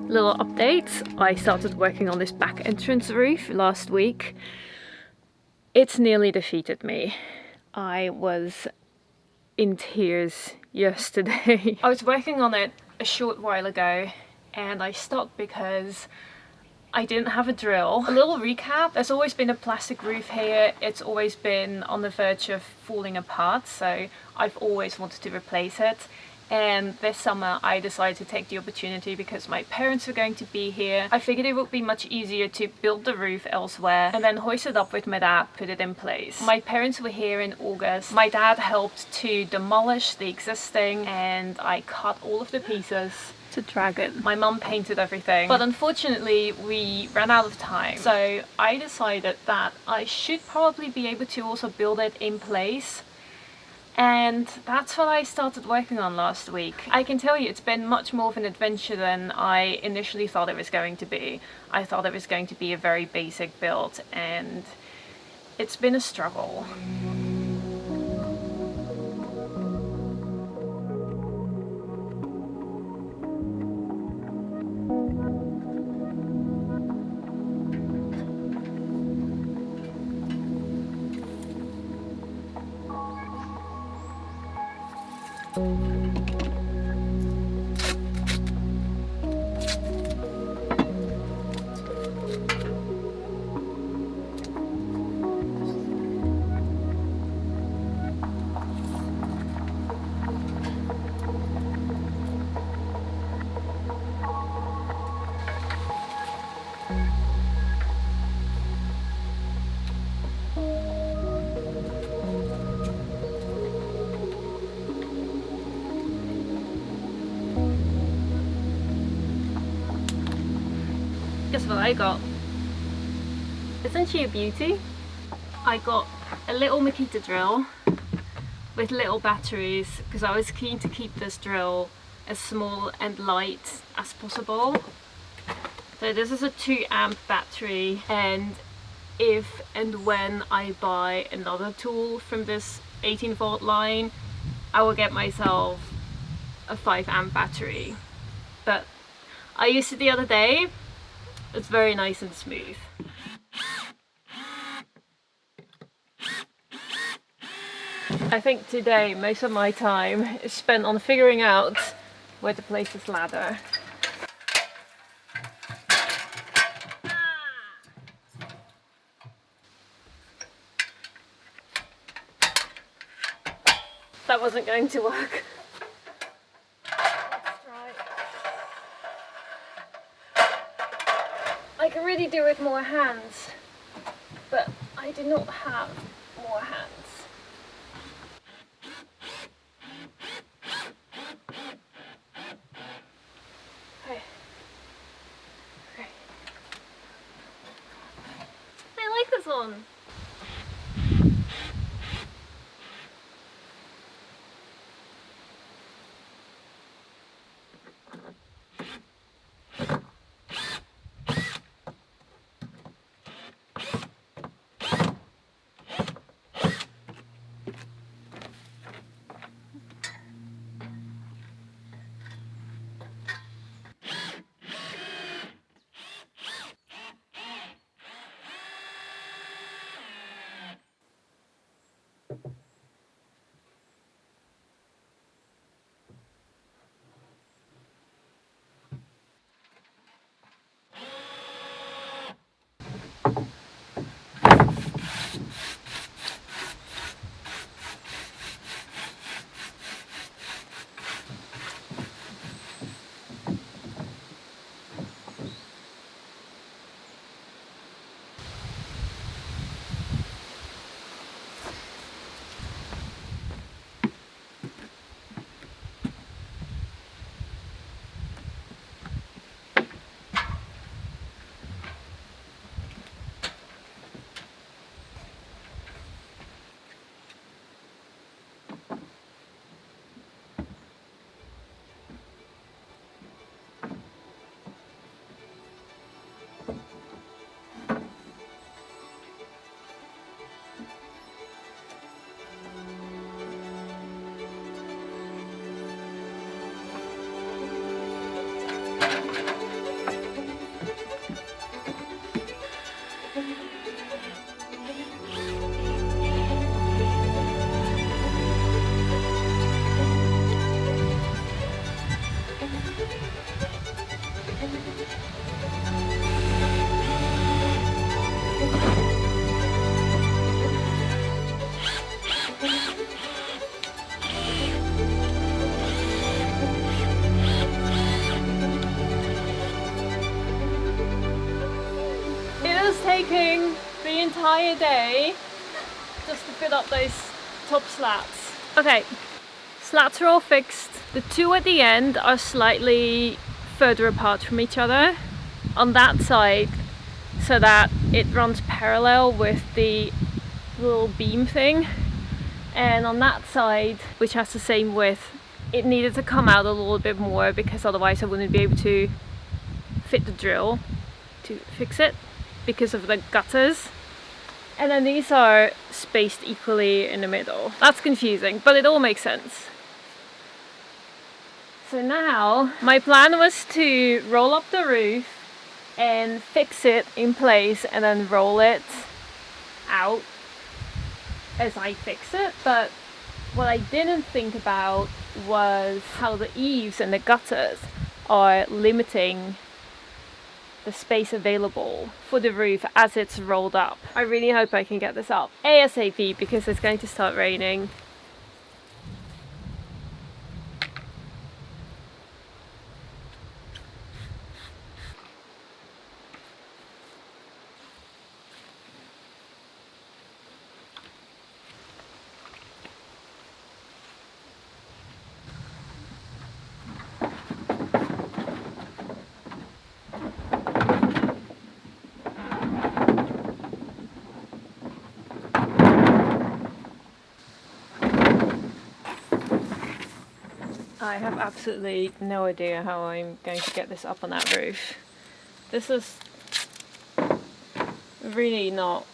Little updates. I started working on this back entrance roof last week. It's nearly defeated me. I was in tears yesterday. I was working on it a short while ago and I stopped because I didn't have a drill. A little recap, there's always been a plastic roof here. It's always been on the verge of falling apart, so I've always wanted to replace it. And this summer I decided to take the opportunity because my parents were going to be here. I figured it would be much easier to build the roof elsewhere and then hoist it up with my dad, put it in place. My parents were here in August. My dad helped to demolish the existing and I cut all of the pieces to drag it. My mum painted everything, but unfortunately we ran out of time. So I decided that I should probably be able to also build it in place. And that's what I started working on last week. I can tell you it's been much more of an adventure than I initially thought it was going to be. I thought it was going to be a very basic build and it's been a struggle. Guess what I got? Isn't she a beauty? I got a little Makita drill with little batteries because I was keen to keep this drill as small and light as possible. So this is a 2 amp battery, and if and when I buy another tool from this 18 volt line, I will get myself a 5 amp battery. But I used it the other day. It's very nice and smooth. I think today most of my time is spent on figuring out where to place this ladder. That wasn't going to work. Let's try. I can really do with more hands, but I do not have more hands. Okay. Okay. I like this one. working the entire day just to fit up those top slats. Okay, slats are all fixed. The two at the end are slightly further apart from each other on that side so that it runs parallel with the little beam thing, and on that side, which has the same width, it needed to come out a little bit more because otherwise I wouldn't be able to fit the drill to fix it because of the gutters. And then these are spaced equally in the middle. That's confusing, but it all makes sense. So now my plan was to roll up the roof and fix it in place and then roll it out as I fix it, but what I didn't think about was how the eaves and the gutters are limiting the space available for the roof as it's rolled up. I really hope I can get this up ASAP because it's going to start raining. I have absolutely no idea how I'm going to get this up on that roof. This is really not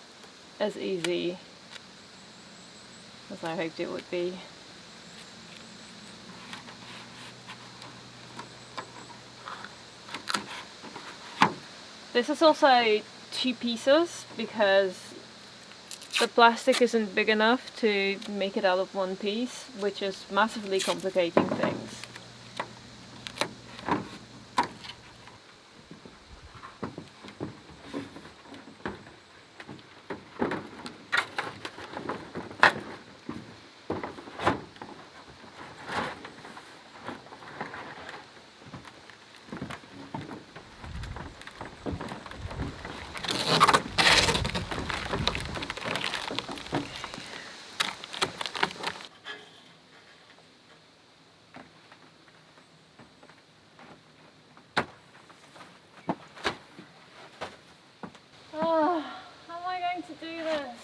as easy as I hoped it would be. This is also two pieces because the plastic isn't big enough to make it out of one piece, which is massively complicating things. Oh, how am I going to do this?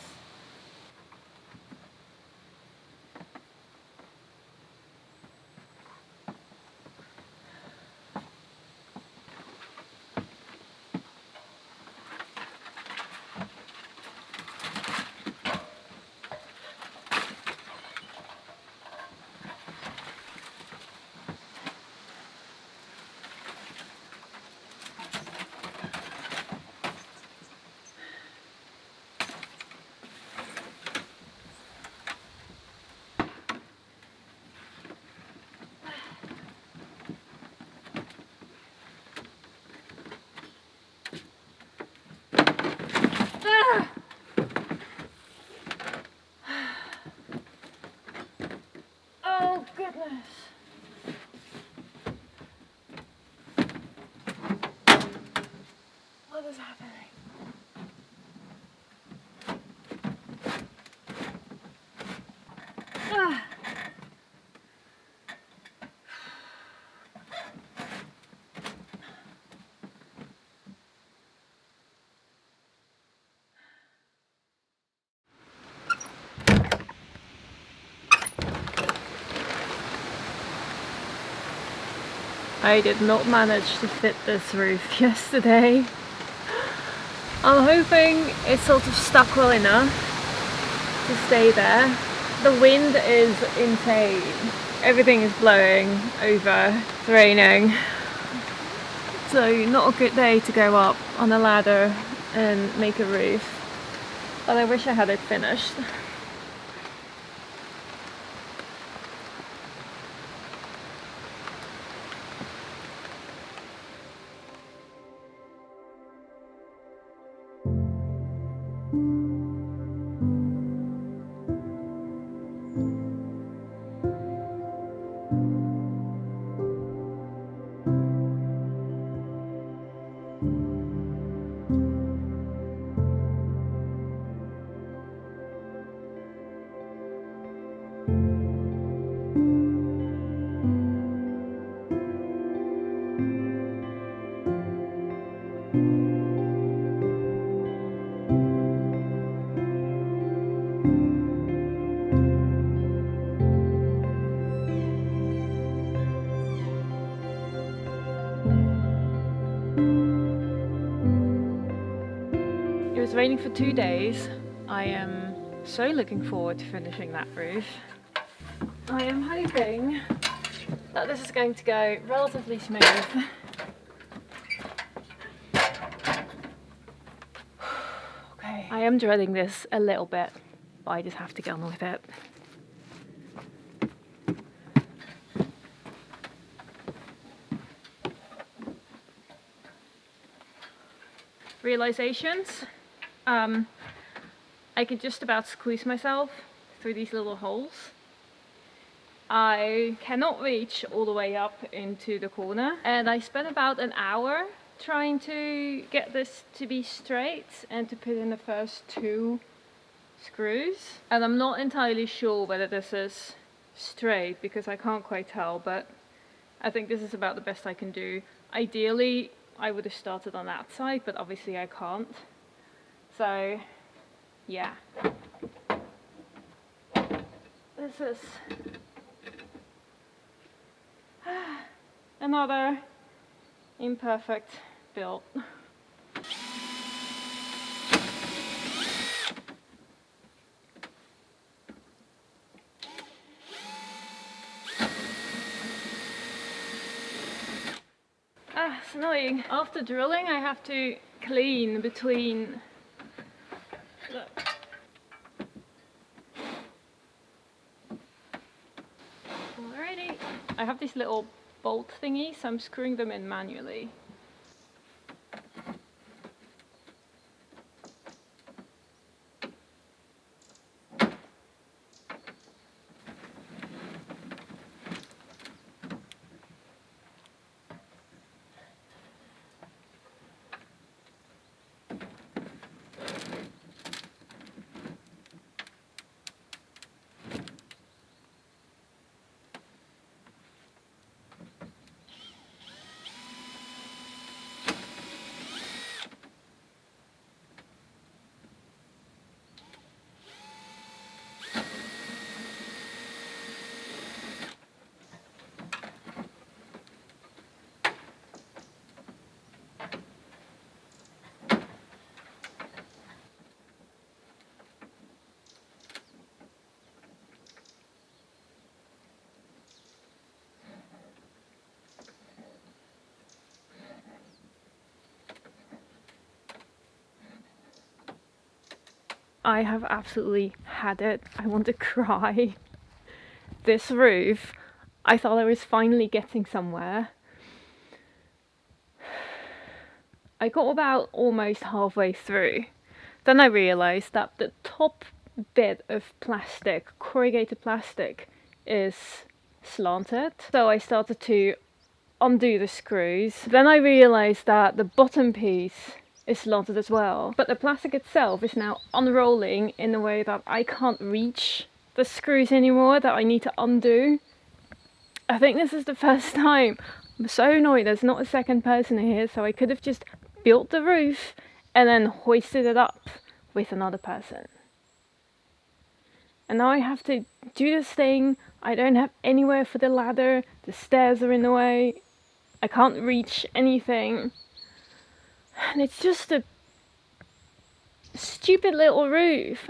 Oh goodness. What is happening? Ah. I did not manage to fit this roof yesterday. I'm hoping it's sort of stuck well enough to stay there. The wind is insane. Everything is blowing over. It's raining. So not a good day to go up on a ladder and make a roof. But I wish I had it finished. It's raining for 2 days. I am so looking forward to finishing that roof. I am hoping that this is going to go relatively smooth. Okay. I am dreading this a little bit, but I just have to get on with it. Realizations. I could just about squeeze myself through these little holes. I cannot reach all the way up into the corner, and I spent about an hour trying to get this to be straight and to put in the first 2 screws. And I'm not entirely sure whether this is straight because I can't quite tell, but I think this is about the best I can do. Ideally, I would have started on that side, but obviously I can't. So, yeah. This is another imperfect build. It's annoying. After drilling, I have to clean between. Look. Alrighty. I have these little bolt thingies, so I'm screwing them in manually. I have absolutely had it. I want to cry. This roof, I thought I was finally getting somewhere. I got about almost halfway through. Then I realised that the top bit of plastic, corrugated plastic, is slanted. So I started to undo the screws. Then I realised that the bottom piece is slanted as well, but the plastic itself is now unrolling in a way that I can't reach the screws anymore, that I need to undo. I think this is the first time. I'm so annoyed there's not a second person here, so I could have just built the roof and then hoisted it up with another person. And now I have to do this thing. I don't have anywhere for the ladder, the stairs are in the way, I can't reach anything. And it's just a stupid little roof.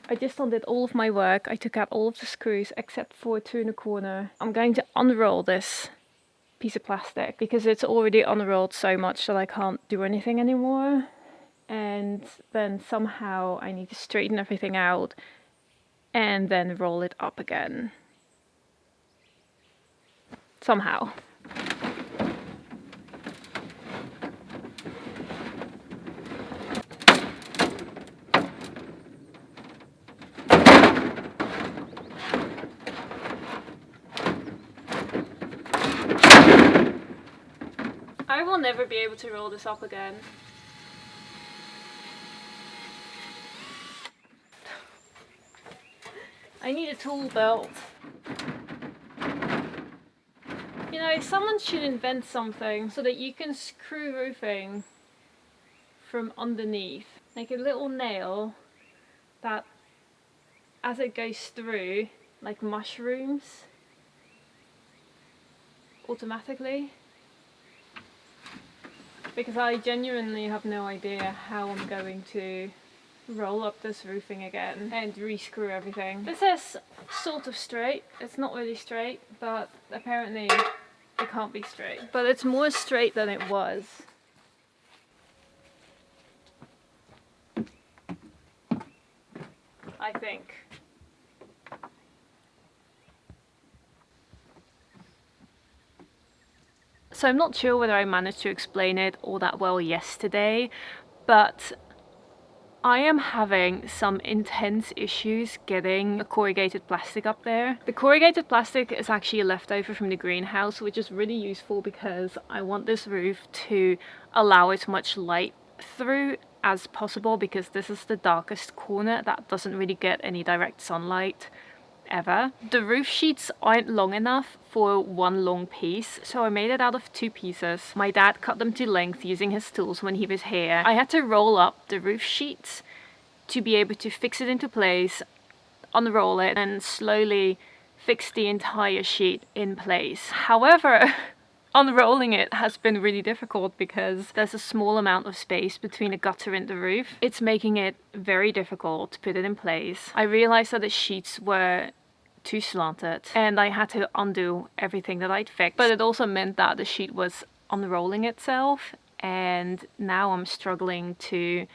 I just undid all of my work. I took out all of the screws except for 2 in the corner. I'm going to unroll this piece of plastic because it's already unrolled so much that I can't do anything anymore. And then somehow I need to straighten everything out and then roll it up again. Somehow. I will never be able to roll this up again. I need a tool belt. You know, someone should invent something so that you can screw roofing from underneath. Like a little nail that, as it goes through, like mushrooms, automatically. Because I genuinely have no idea how I'm going to roll up this roofing again and re-screw everything. This is sort of straight. It's not really straight, but apparently it can't be straight. But it's more straight than it was. I think. So I'm not sure whether I managed to explain it all that well yesterday, but I am having some intense issues getting the corrugated plastic up there. The corrugated plastic is actually a leftover from the greenhouse, which is really useful because I want this roof to allow as much light through as possible, because this is the darkest corner that doesn't really get any direct sunlight ever. The roof sheets aren't long enough for one long piece, so I made it out of 2 pieces. My dad cut them to length using his tools when he was here. I had to roll up the roof sheets to be able to fix it into place, unroll it, and slowly fix the entire sheet in place. However, unrolling it has been really difficult because there's a small amount of space between the gutter and the roof. It's making it very difficult to put it in place. I realized that the sheets were too slanted and I had to undo everything that I'd fixed. But it also meant that the sheet was unrolling itself, and now I'm struggling to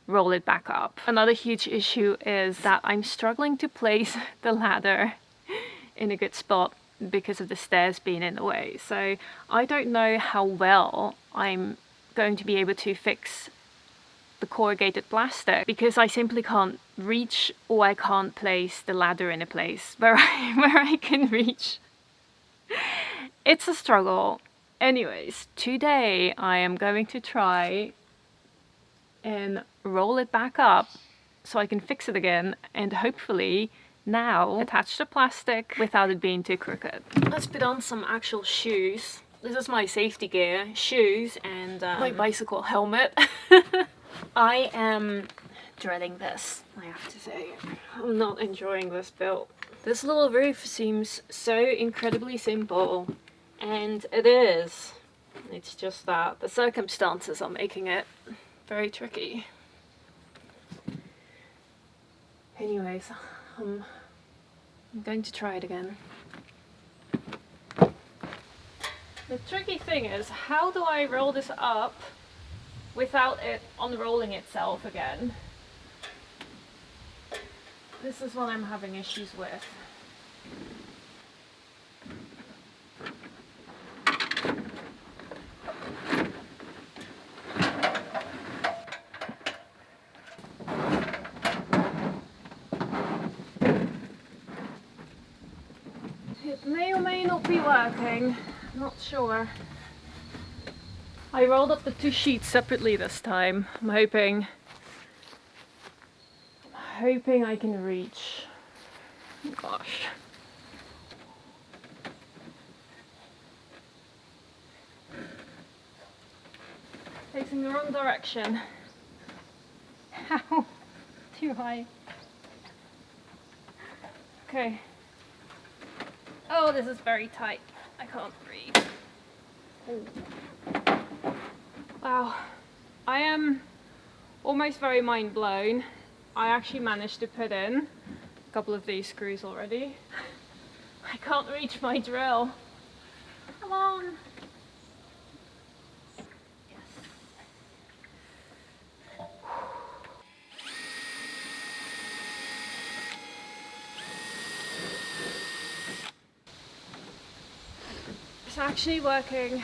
roll it back up. Another huge issue is that I'm struggling to place the ladder in a good spot because of the stairs being in the way. So I don't know how well I'm going to be able to fix the corrugated plastic because I simply can't reach, or I can't place the ladder in a place where I can reach. It's a struggle. Anyways, today I am going to try and roll it back up so I can fix it again, and hopefully now attach the plastic without it being too crooked. Let's put on some actual shoes. This is my safety gear, shoes and my bicycle helmet. I am dreading this, I have to say. I'm not enjoying this build. This little roof seems so incredibly simple, and it is. It's just that the circumstances are making it very tricky. Anyways, I'm going to try it again. The tricky thing is, how do I roll this up without it unrolling itself again? This is what I'm having issues with. It may or may not be working, not sure. I rolled up the 2 sheets separately this time. I'm hoping I can reach. Oh gosh. Facing the wrong direction. How do I? Okay. Oh, this is very tight. I can't breathe. Oh. Wow. I am almost very mind blown. I actually managed to put in a couple of these screws already. I can't reach my drill. Come on. It's actually working.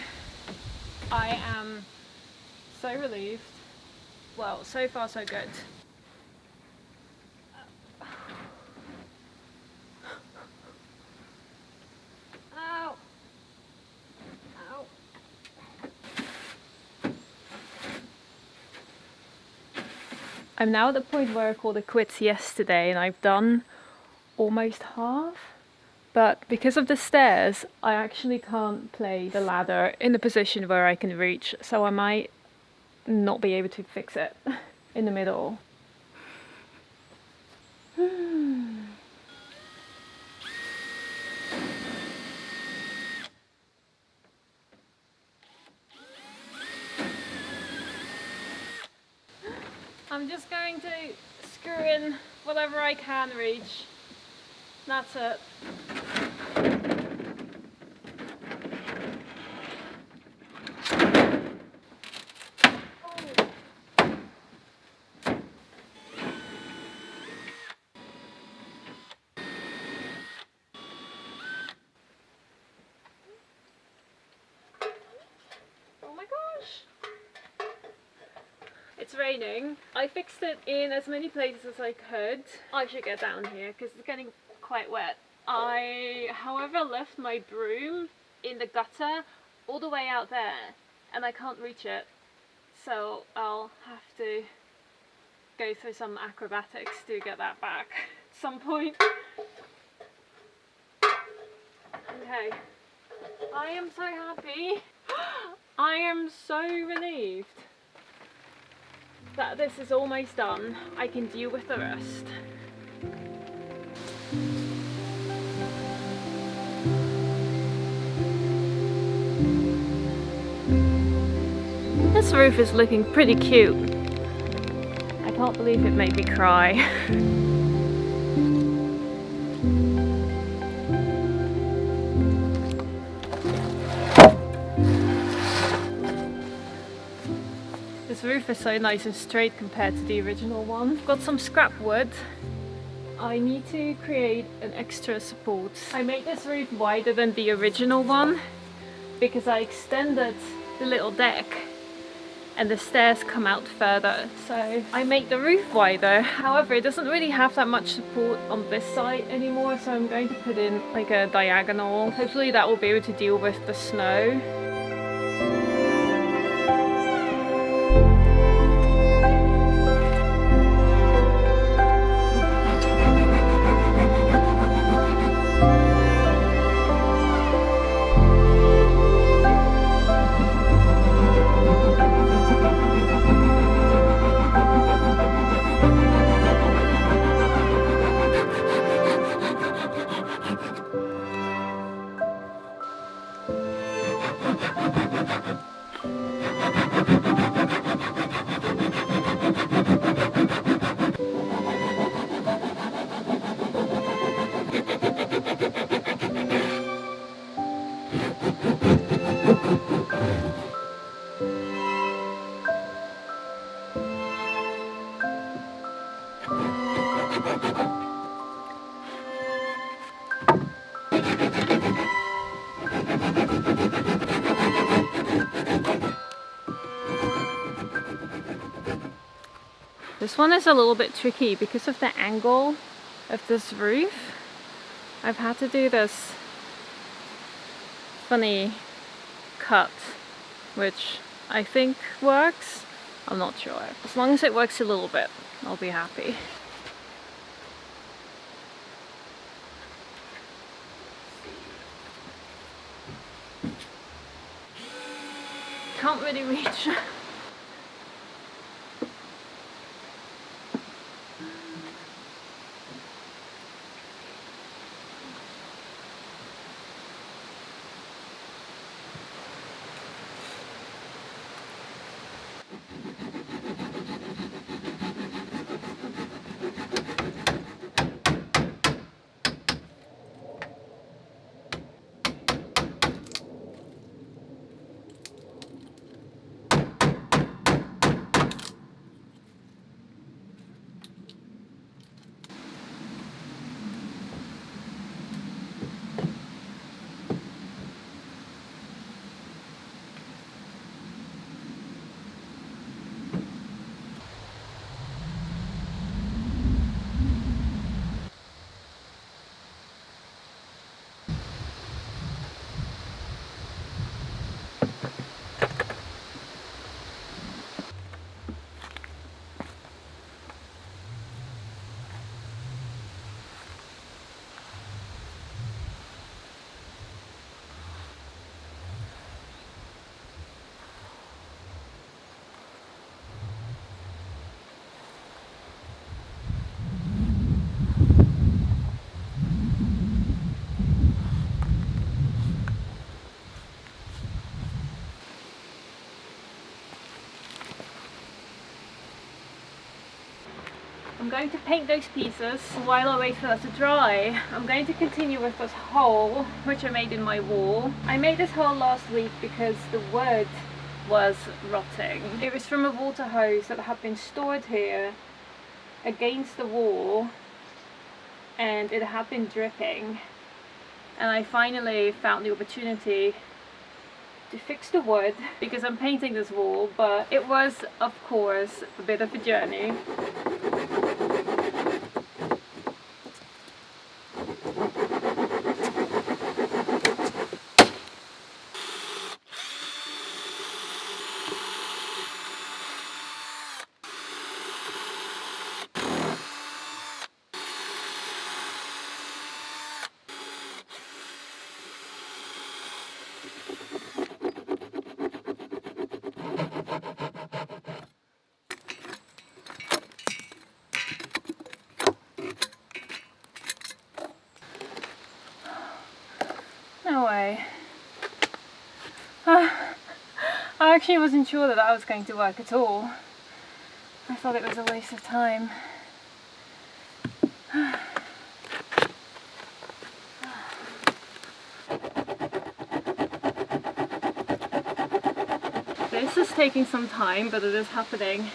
I am so relieved. Well, so far so good. Ow! Ow! I'm now at the point where I called it quits yesterday and I've done almost half. But because of the stairs, I actually can't place the ladder in a position where I can reach, so I might not be able to fix it in the middle. I'm just going to screw in whatever I can reach. That's it. Oh my gosh! It's raining. I fixed it in as many places as I could. I should get down here because it's getting quite wet. I, however, left my broom in the gutter all the way out there and I can't reach it. So I'll have to go through some acrobatics to get that back at some point. Okay. I am so happy. I am so relieved that this is almost done. I can deal with the rest. This roof is looking pretty cute. I can't believe it made me cry. This roof is so nice and straight compared to the original one. I've got some scrap wood. I need to create an extra support. I made this roof wider than the original one because I extended the little deck and the stairs come out further, so I made the roof wider. However, it doesn't really have that much support on this side anymore, so I'm going to put in like a diagonal. Hopefully that will be able to deal with the snow. This one is a little bit tricky because of the angle of this roof. I've had to do this funny cut, which I think works. I'm not sure. As long as it works a little bit, I'll be happy. Can't really reach. I'm going to paint those pieces while I wait for that to dry. I'm going to continue with this hole which I made in my wall. I made this hole last week because the wood was rotting. It was from a water hose that had been stored here against the wall and it had been dripping, and I finally found the opportunity to fix the wood because I'm painting this wall, but it was of course a bit of a journey. No way. I actually wasn't sure that was going to work at all. I thought it was a waste of time. This is taking some time, but it is happening.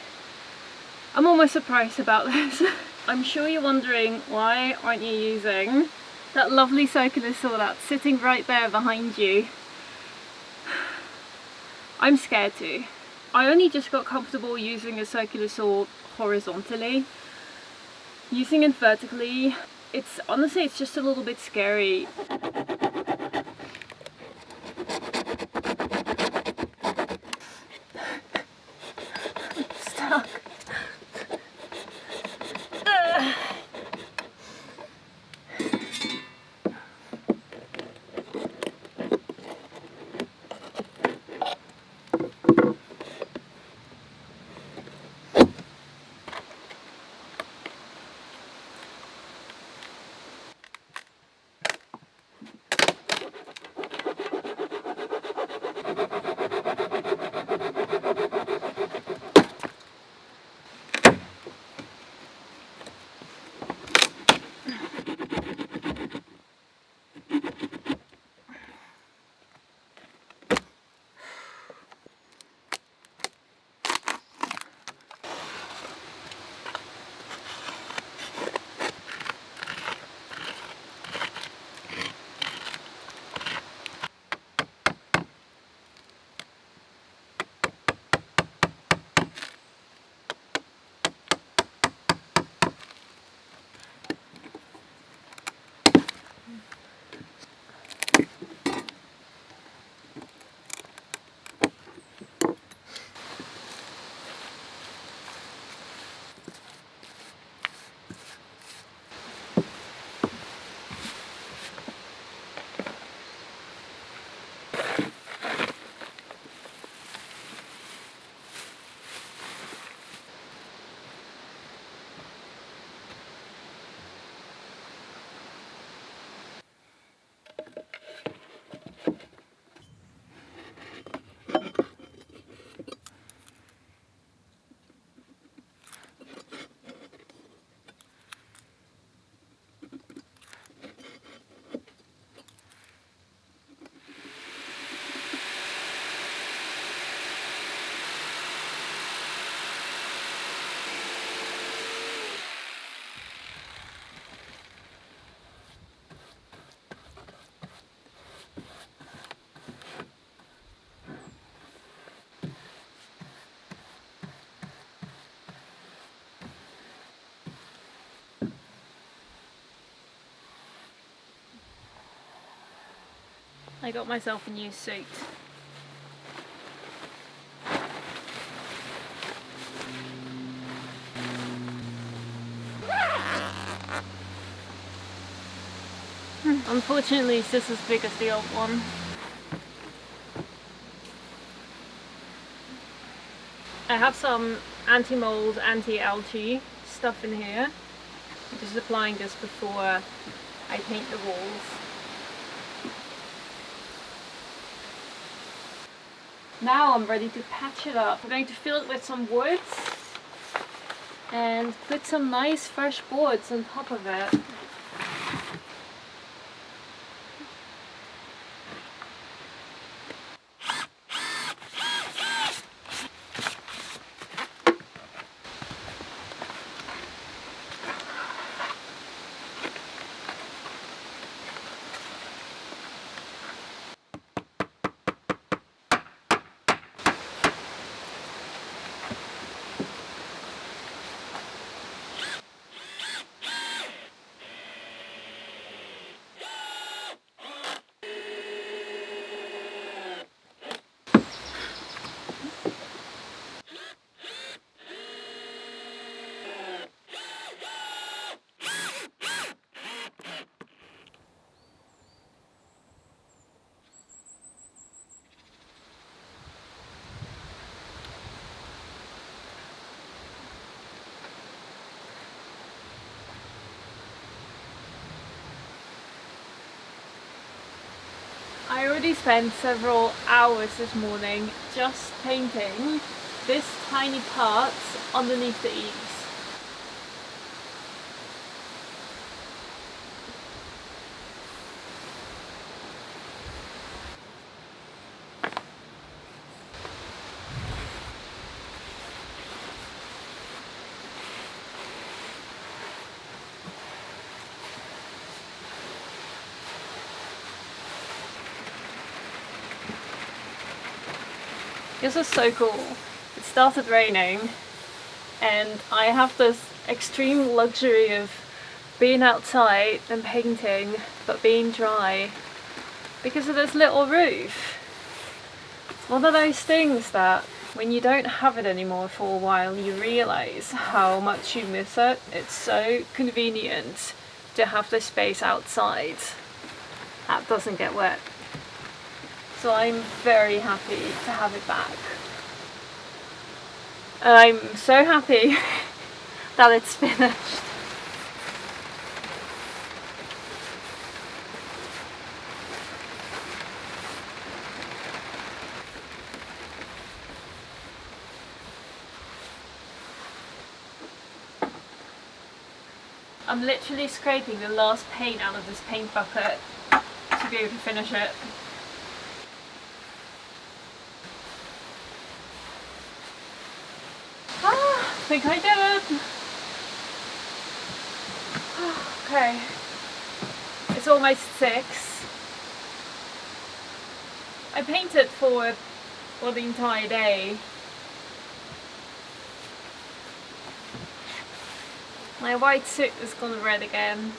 I'm almost surprised about this. I'm sure you're wondering, why aren't you using that lovely circular saw that's sitting right there behind you? I'm scared to. I only just got comfortable using a circular saw horizontally. Using it vertically, honestly it's just a little bit scary. Stuck. I got myself a new suit. Unfortunately, it's just as big as the old one. I have some anti-mold, anti-algae stuff in here. I'm just applying this before I paint the walls. Now I'm ready to patch it up. I'm going to fill it with some wood and put some nice fresh boards on top of it. I already spent several hours this morning just painting this tiny part underneath the eaves. This was so cool. It started raining and I have this extreme luxury of being outside and painting but being dry because of this little roof. It's one of those things that when you don't have it anymore for a while you realise how much you miss it. It's so convenient to have the space outside that doesn't get wet. So I'm very happy to have it back. And I'm so happy that it's finished. I'm literally scraping the last paint out of this paint bucket to be able to finish it. I think I did it! Okay, it's almost 6. I painted for the entire day. My white suit has gone red again.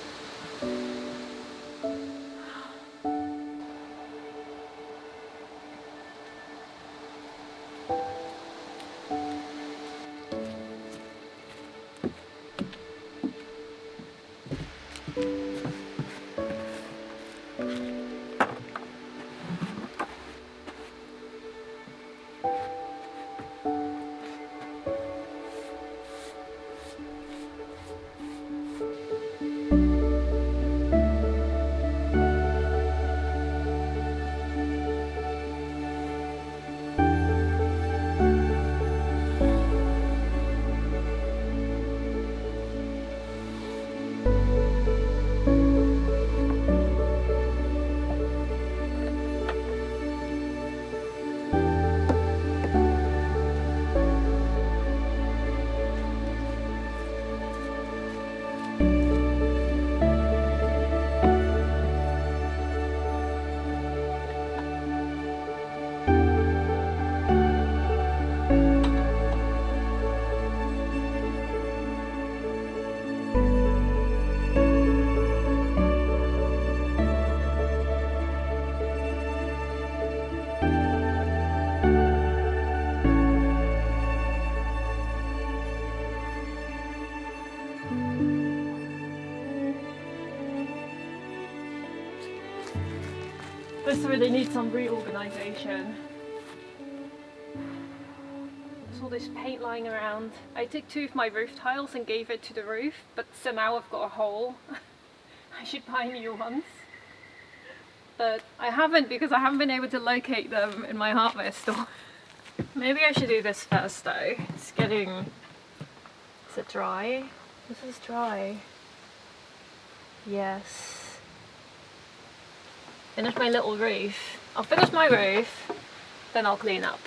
This really needs some reorganization. There's all this paint lying around. I took 2 of my roof tiles and gave it to the roof, but so now I've got a hole. I should buy new ones. But I haven't, because I haven't been able to locate them in my hardware store. Maybe I should do this first though. It's getting... Is it dry? This is dry. Yes. Finish my little roof. I'll finish my roof, then I'll clean up.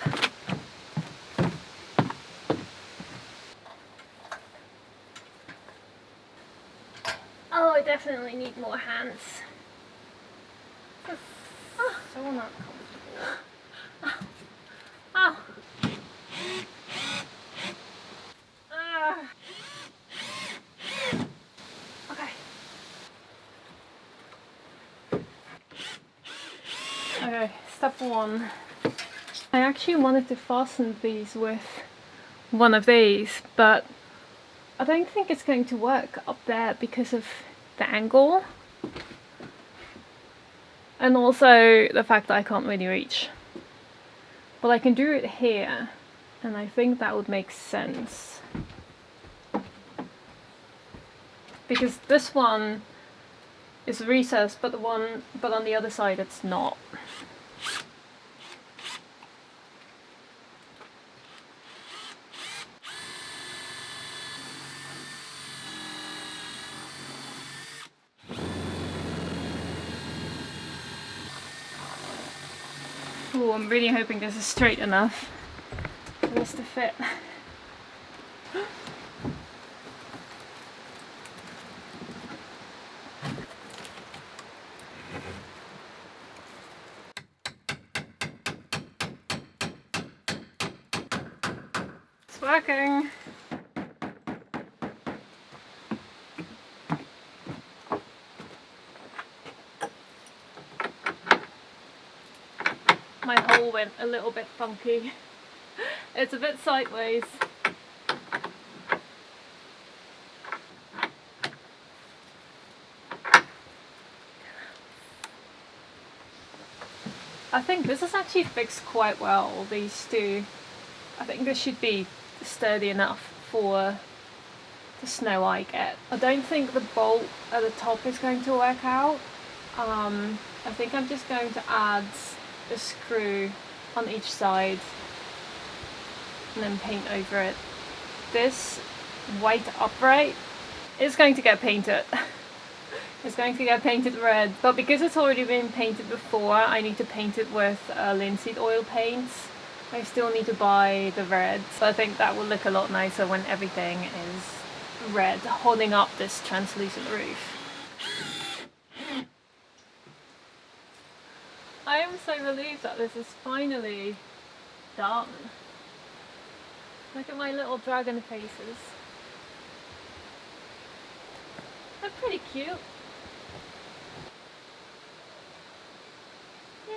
Oh, I definitely need more hands. Oh, so not comfortable. Oh. Okay. Okay, step 1. I actually wanted to fasten these with one of these, but I don't think it's going to work up there because of the angle. And also the fact that I can't really reach. But I can do it here, and I think that would make sense. Because this one is recessed, but on the other side it's not. Oh, I'm really hoping this is straight enough for this to fit. It's working! My hole went a little bit funky. It's a bit sideways. I think this is actually fixed quite well, these two. I think this should be sturdy enough for the snow I get. I don't think the bolt at the top is going to work out. I think I'm just going to add a screw on each side and then paint over it. This white upright is going to get painted. It's going to get painted red, but because it's already been painted before, I need to paint it with linseed oil paints. I still need to buy the red, so I think that will look a lot nicer when everything is red, holding up this translucent roof. I am so relieved that this is finally done. Look at my little dragon faces. They're pretty cute. Yeah.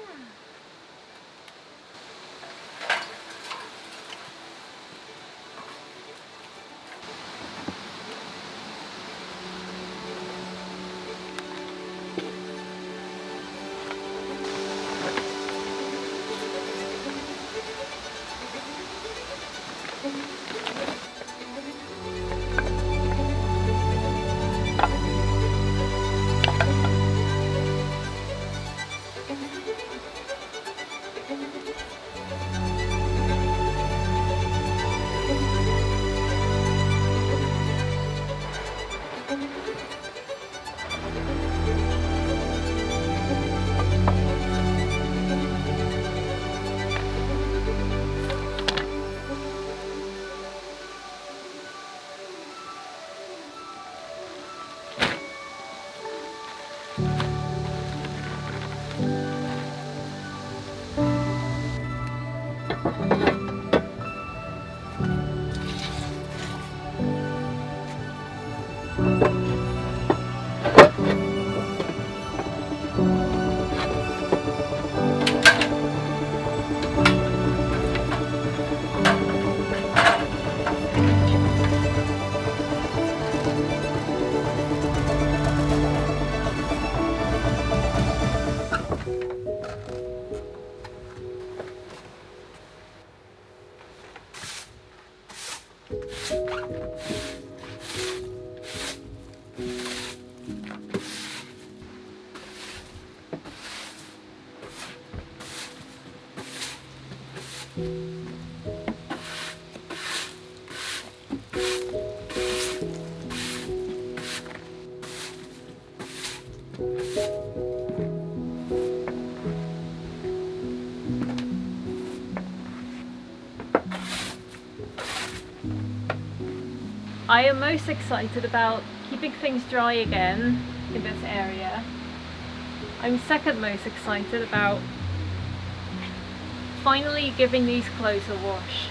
I am most excited about keeping things dry again in this area. I'm second most excited about finally giving these clothes a wash.